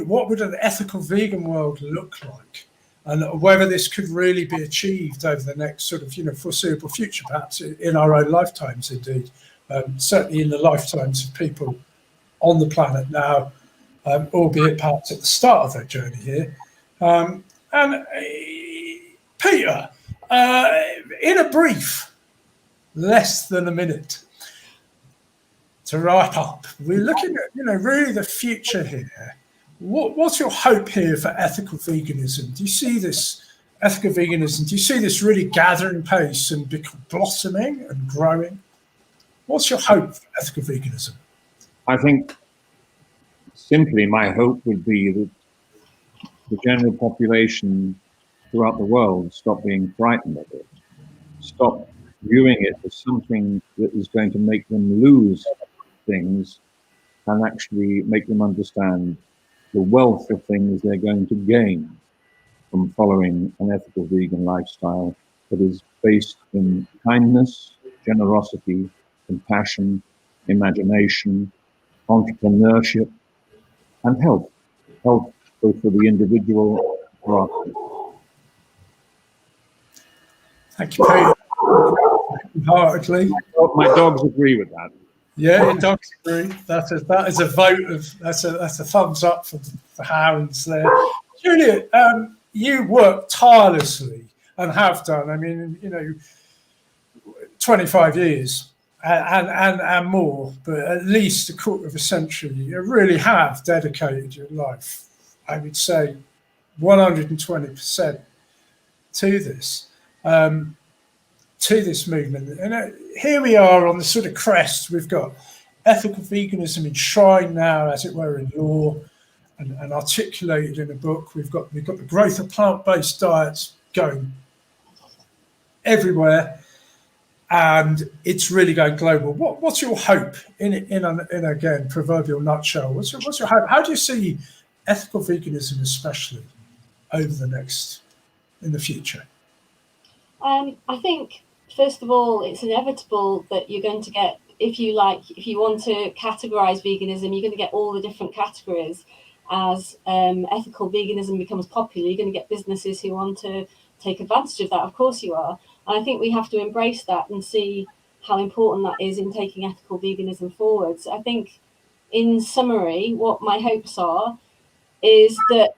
what would an ethical vegan world look like, and whether this could really be achieved over the next sort of foreseeable future, perhaps in our own lifetimes, indeed, certainly in the lifetimes of people on the planet now, albeit perhaps at the start of their journey here. And Peter, in a brief, less than a minute, to wrap up, we're looking at really the future here. What's your hope here for ethical veganism? Do you see this ethical veganism? Do you see this really gathering pace and blossoming and growing? What's your hope for ethical veganism? I think simply my hope would be that the general population throughout the world stop being frightened of it, stop viewing it as something that is going to make them lose things, and actually make them understand the wealth of things they're going to gain from following an ethical vegan lifestyle that is based in kindness, generosity, compassion, imagination, entrepreneurship, and health. Health both for the individual and for our country. Thank you, Peter. Wholeheartedly. My dogs agree with that. Yeah, your dogs agree. That is a vote of that's a thumbs up for hounds there. Juliet, you work tirelessly and have done. I mean, 25 years and more, but at least a quarter of a century. You really have dedicated your life, I would say, 120% to this. To this movement. And here we are on the sort of crest. We've got ethical veganism enshrined now, as it were, in law and articulated in a book. We've got the growth of plant-based diets going everywhere, and it's really going global. What's your hope in again, proverbial nutshell? What's your hope? How do you see ethical veganism, especially in the future? I think, first of all, it's inevitable that you're going to get, if you want to categorize veganism, you're going to get all the different categories. As ethical veganism becomes popular, you're going to get businesses who want to take advantage of that. Of course you are. And I think we have to embrace that and see how important that is in taking ethical veganism forwards. I think, in summary, what my hopes are is that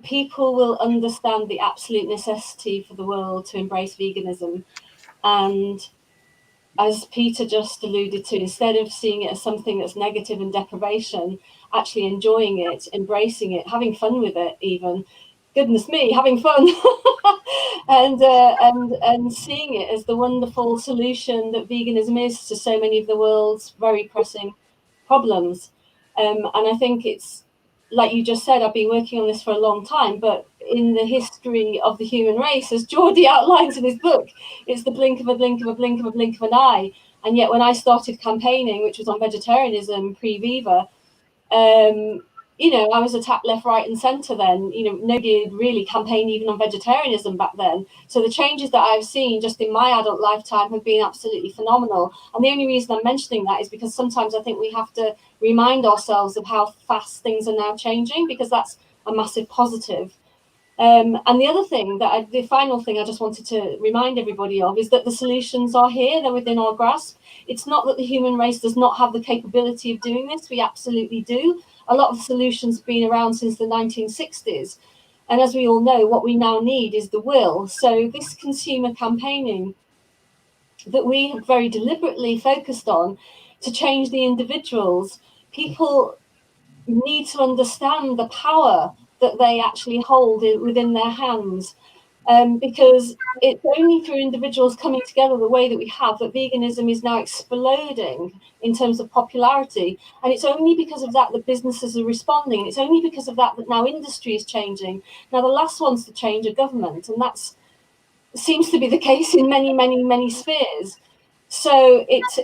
people will understand the absolute necessity for the world to embrace veganism. And as Peter just alluded to, instead of seeing it as something that's negative and deprivation, actually enjoying it, embracing it, having fun with it even, goodness me, having fun, and seeing it as the wonderful solution that veganism is to so many of the world's very pressing problems. And I think it's, like you just said, I've been working on this for a long time, but in the history of the human race, as Jordi outlines in his book, it's the blink of a blink of a blink of a blink of an eye. And yet when I started campaigning, which was on vegetarianism pre-VIVA, I was attacked left, right and centre then. Nobody had really campaigned even on vegetarianism back then. So the changes that I've seen just in my adult lifetime have been absolutely phenomenal. And the only reason I'm mentioning that is because sometimes I think we have to remind ourselves of how fast things are now changing, because that's a massive positive. And the other thing the final thing I just wanted to remind everybody of is that the solutions are here, they're within our grasp. It's not that the human race does not have the capability of doing this, we absolutely do. A lot of the solutions have been around since the 1960s. And as we all know, what we now need is the will. So this consumer campaigning that we have very deliberately focused on to change the individuals, people need to understand the power that they actually hold within their hands. Because it's only through individuals coming together the way that we have that veganism is now exploding in terms of popularity. And it's only because of that that businesses are responding. It's only because of that that now industry is changing. Now, the last ones to change are government, and that seems to be the case in many, many, many spheres. So it's,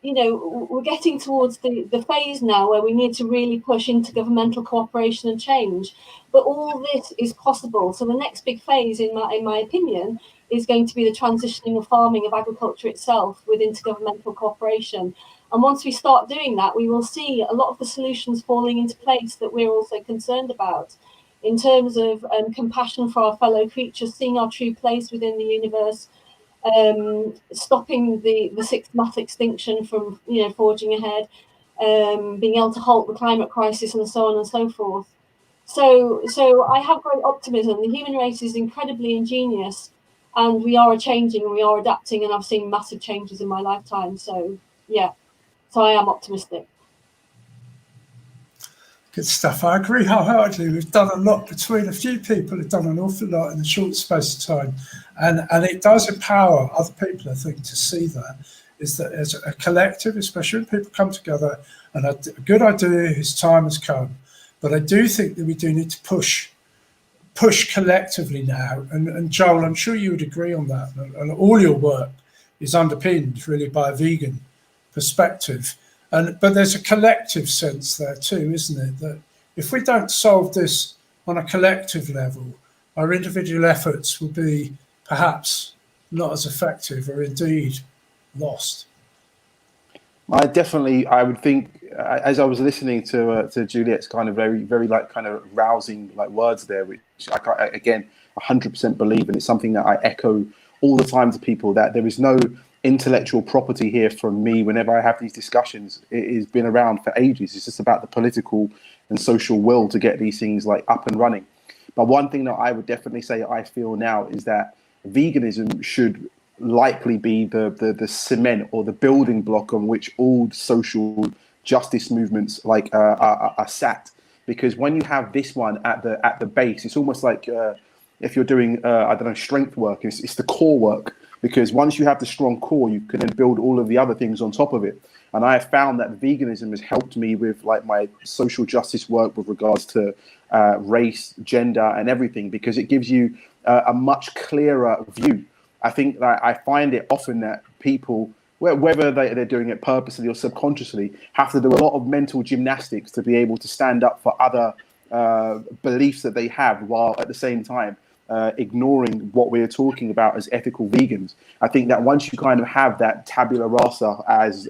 we're getting towards the phase now where we need to really push intergovernmental cooperation and change. But all this is possible. So the next big phase, in my opinion, is going to be the transitioning of farming, of agriculture itself, with intergovernmental cooperation. And once we start doing that, we will see a lot of the solutions falling into place that we're also concerned about, in terms of compassion for our fellow creatures, seeing our true place within the universe, stopping the sixth mass extinction from forging ahead, being able to halt the climate crisis, and so on and so forth. So I have great optimism. The human race is incredibly ingenious, and we are changing and we are adapting, and I've seen massive changes in my lifetime. So I am optimistic. Good stuff. I agree wholeheartedly. We've done a lot between a few people have done an awful lot in a short space of time. And it does empower other people, I think, to see that. Is that as a collective, especially when people come together, and a good idea, his time has come. But I do think that we do need to push collectively now. And Joel, I'm sure you would agree on that. And all your work is underpinned really by a vegan perspective. But there's a collective sense there too, isn't it? That if we don't solve this on a collective level, our individual efforts will be perhaps not as effective or indeed lost. I would think, as I was listening to Juliet's kind of very like kind of rousing like words there, which I again 100% believe, and it's something that I echo all the time to people, that there is no intellectual property here from me whenever I have these discussions. It has been around for ages. It's just about the political and social will to get these things like up and running. But one thing that I would definitely say I feel now is that veganism should likely be the cement or the building block on which all social justice movements like are sat. Because when you have this one at the base, it's almost like if you're doing I don't know, strength work, it's the core work. Because once you have the strong core, you can then build all of the other things on top of it. And I have found that veganism has helped me with like my social justice work with regards to race, gender, and everything, because it gives you a much clearer view. I think that I find it often that people, whether they're doing it purposely or subconsciously, have to do a lot of mental gymnastics to be able to stand up for other beliefs that they have, while at the same time ignoring what we're talking about as ethical vegans. I think that once you kind of have that tabula rasa as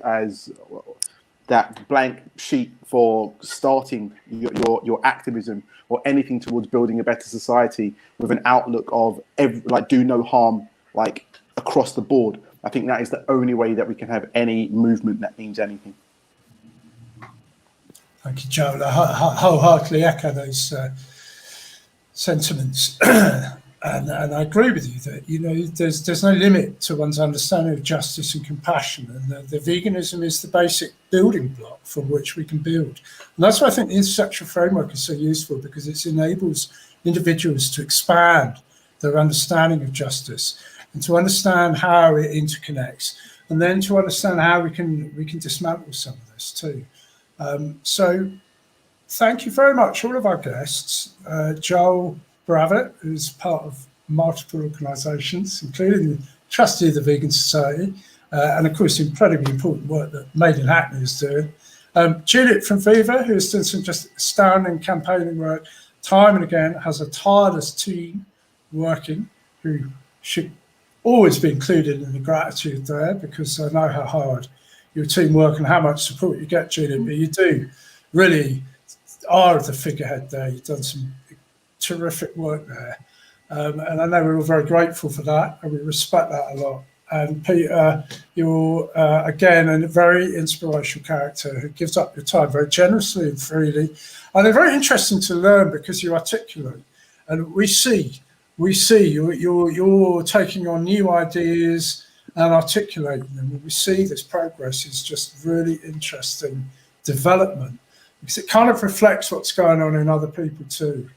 that blank sheet for starting your activism or anything towards building a better society with an outlook of like do no harm, like across the board, I think that is the only way that we can have any movement that means anything. Thank you, Joel. I wholeheartedly echo those sentiments. And I agree with you that, you know, there's no limit to one's understanding of justice and compassion, and the veganism is the basic building block from which we can build. And that's why I think the intellectual framework is so useful, because it enables individuals to expand their understanding of justice and to understand how it interconnects, and then to understand how we can dismantle some of this too. So thank you very much, all of our guests. Joel Bravitt, who's part of multiple organisations, including the trustee of the Vegan Society, and of course the incredibly important work that Made in Hackney is doing. Juliet from VIVA, who has done some just astounding campaigning work, time and again, has a tireless team working, who should always be included in the gratitude there, because I know how hard your team work and how much support you get, Juliet, but you do really are the figurehead there. You've done some terrific work there, and I know we're all very grateful for that, and we respect that a lot. And Peter, you're again a very inspirational character who gives up your time very generously and freely, and they're very interesting to learn because you articulate, and we see you're taking on new ideas and articulating them, and we see this progress is just really interesting development, because it kind of reflects what's going on in other people too.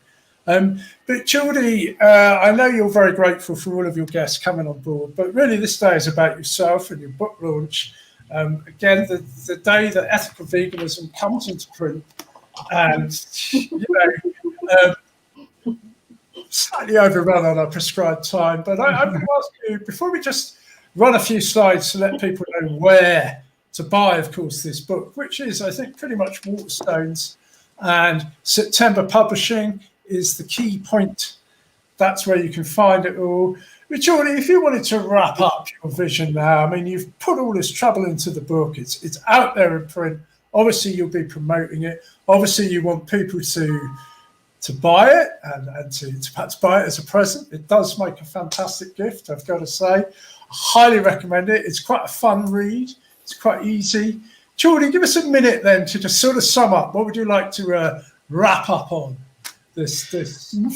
But Jordi, I know you're very grateful for all of your guests coming on board, but really this day is about yourself and your book launch. Again, the day that ethical veganism comes into print, and you know, slightly overrun on our prescribed time, but I'm going to ask you, before we just run a few slides to let people know where to buy, of course, this book, which is, I think, pretty much Waterstones, and September Publishing is the key point. That's where you can find it all. But Jordi, if you wanted to wrap up your vision now, I mean, you've put all this trouble into the book. It's out there in print. Obviously, you'll be promoting it. Obviously, you want people to buy it and to perhaps buy it as a present. It does make a fantastic gift, I've got to say. I highly recommend it. It's quite a fun read. It's quite easy. Jordi, give us a minute then to just sort of sum up. What would you like to wrap up on this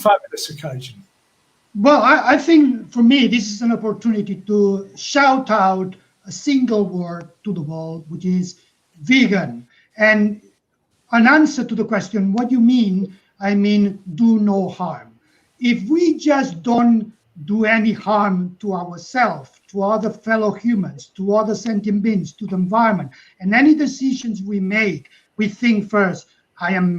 fabulous occasion? Well, I think for me, this is an opportunity to shout out a single word to the world, which is vegan. And an answer to the question, what do you mean? I mean, do no harm. If we just don't do any harm to ourselves, to other fellow humans, to other sentient beings, to the environment, and any decisions we make, we think first, I'm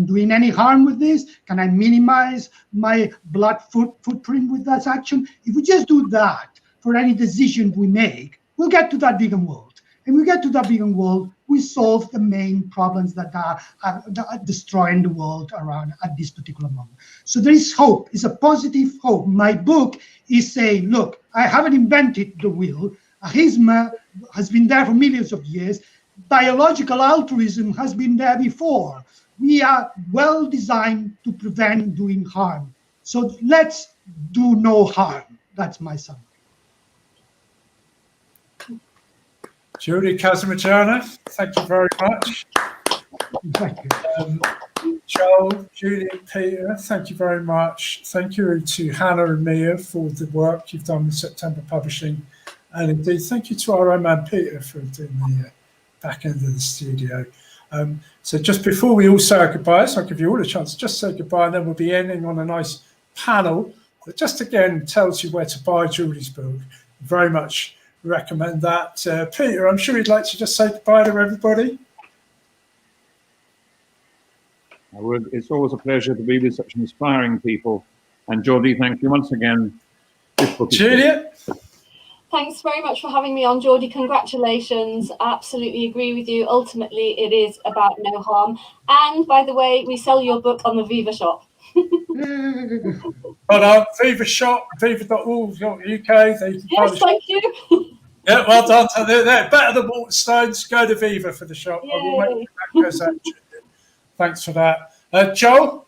doing any harm with this? Can I minimize my blood footprint with that action? If we just do that for any decision we make, we'll get to that vegan world. And we get to that vegan world, we solve the main problems that are destroying the world around at this particular moment. So there is hope. It's a positive hope. My book is saying, look, I haven't invented the wheel. Ahisma has been there for millions of years. Biological altruism has been there before. We are well designed to prevent doing harm. So let's do no harm. That's my summary. Jordi Casamitjana, thank you very much. Thank you. Joel, Juliet, Peter, thank you very much. Thank you to Hannah and Mia for the work you've done with September Publishing. And indeed, thank you to our own man Peter for doing the back end of the studio. So just before we all say our goodbyes, I'll give you all a chance to just say goodbye, and then we'll be ending on a nice panel that just again tells you where to buy Jordi's book. Very much recommend that. Peter, I'm sure you'd like to just say goodbye to everybody. I would. It's always a pleasure to be with such inspiring people. And Jordi, thank you once again. Juliet? Thanks very much for having me on, Jordi. Congratulations. Absolutely agree with you. Ultimately, it is about no harm. And by the way, we sell your book on the VIVA shop. But VIVA shop, viva.org.uk. Yes, thank you. Yeah, well done. So they're better than Waterstones. Go to VIVA for the shop. I will make that goes out. Thanks for that. Joel?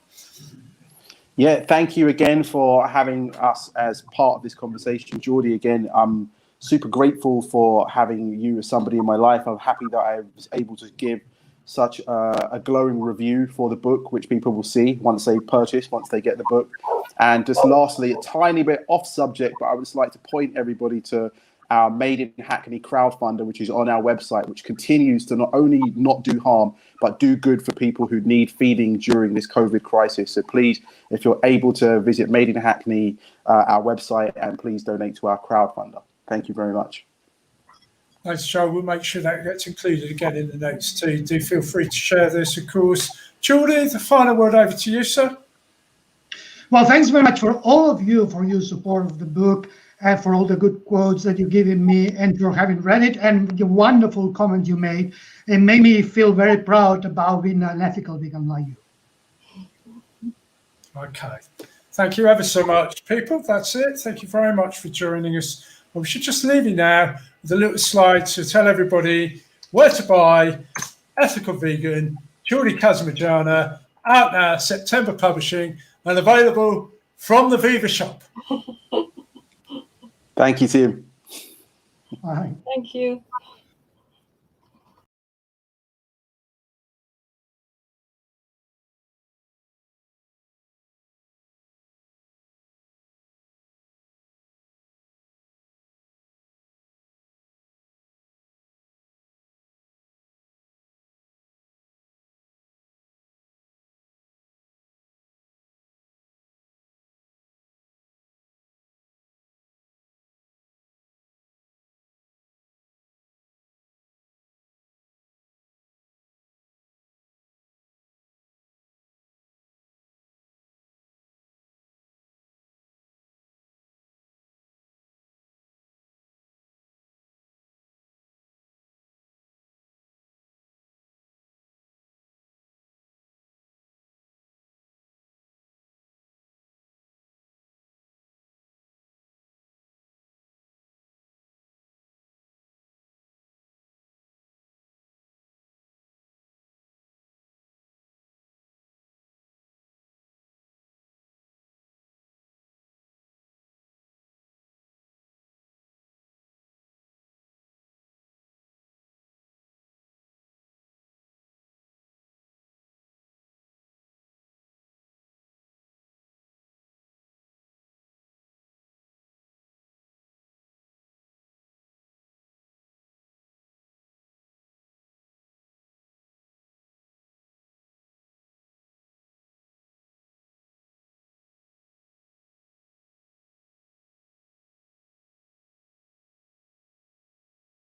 Yeah, thank you again for having us as part of this conversation. Jordi, again, I'm super grateful for having you as somebody in my life. I'm happy that I was able to give such a glowing review for the book, which people will see once they purchase, once they get the book. And just lastly, a tiny bit off subject, but I would just like to point everybody to our Made in Hackney crowdfunder, which is on our website, which continues to not only not do harm, but do good for people who need feeding during this COVID crisis. So please, if you're able to visit Made in Hackney, our website, and please donate to our crowdfunder. Thank you very much. Thanks, Joel. We'll make sure that gets included again in the notes too. Do feel free to share this, of course. Jordi, the final word over to you, sir. Well, thanks very much for all of you for your support of the book, and for all the good quotes that you've given me, and for having read it, and the wonderful comment you made. It made me feel very proud about being an ethical vegan like you. Okay. Thank you ever so much, people. That's it. Thank you very much for joining us. Well, we should just leave you now with a little slide to tell everybody where to buy Ethical Vegan, Jordi Casamitjana, out now, September Publishing, and available from the VIVA shop. Thank you, Tim. Bye. Thank you.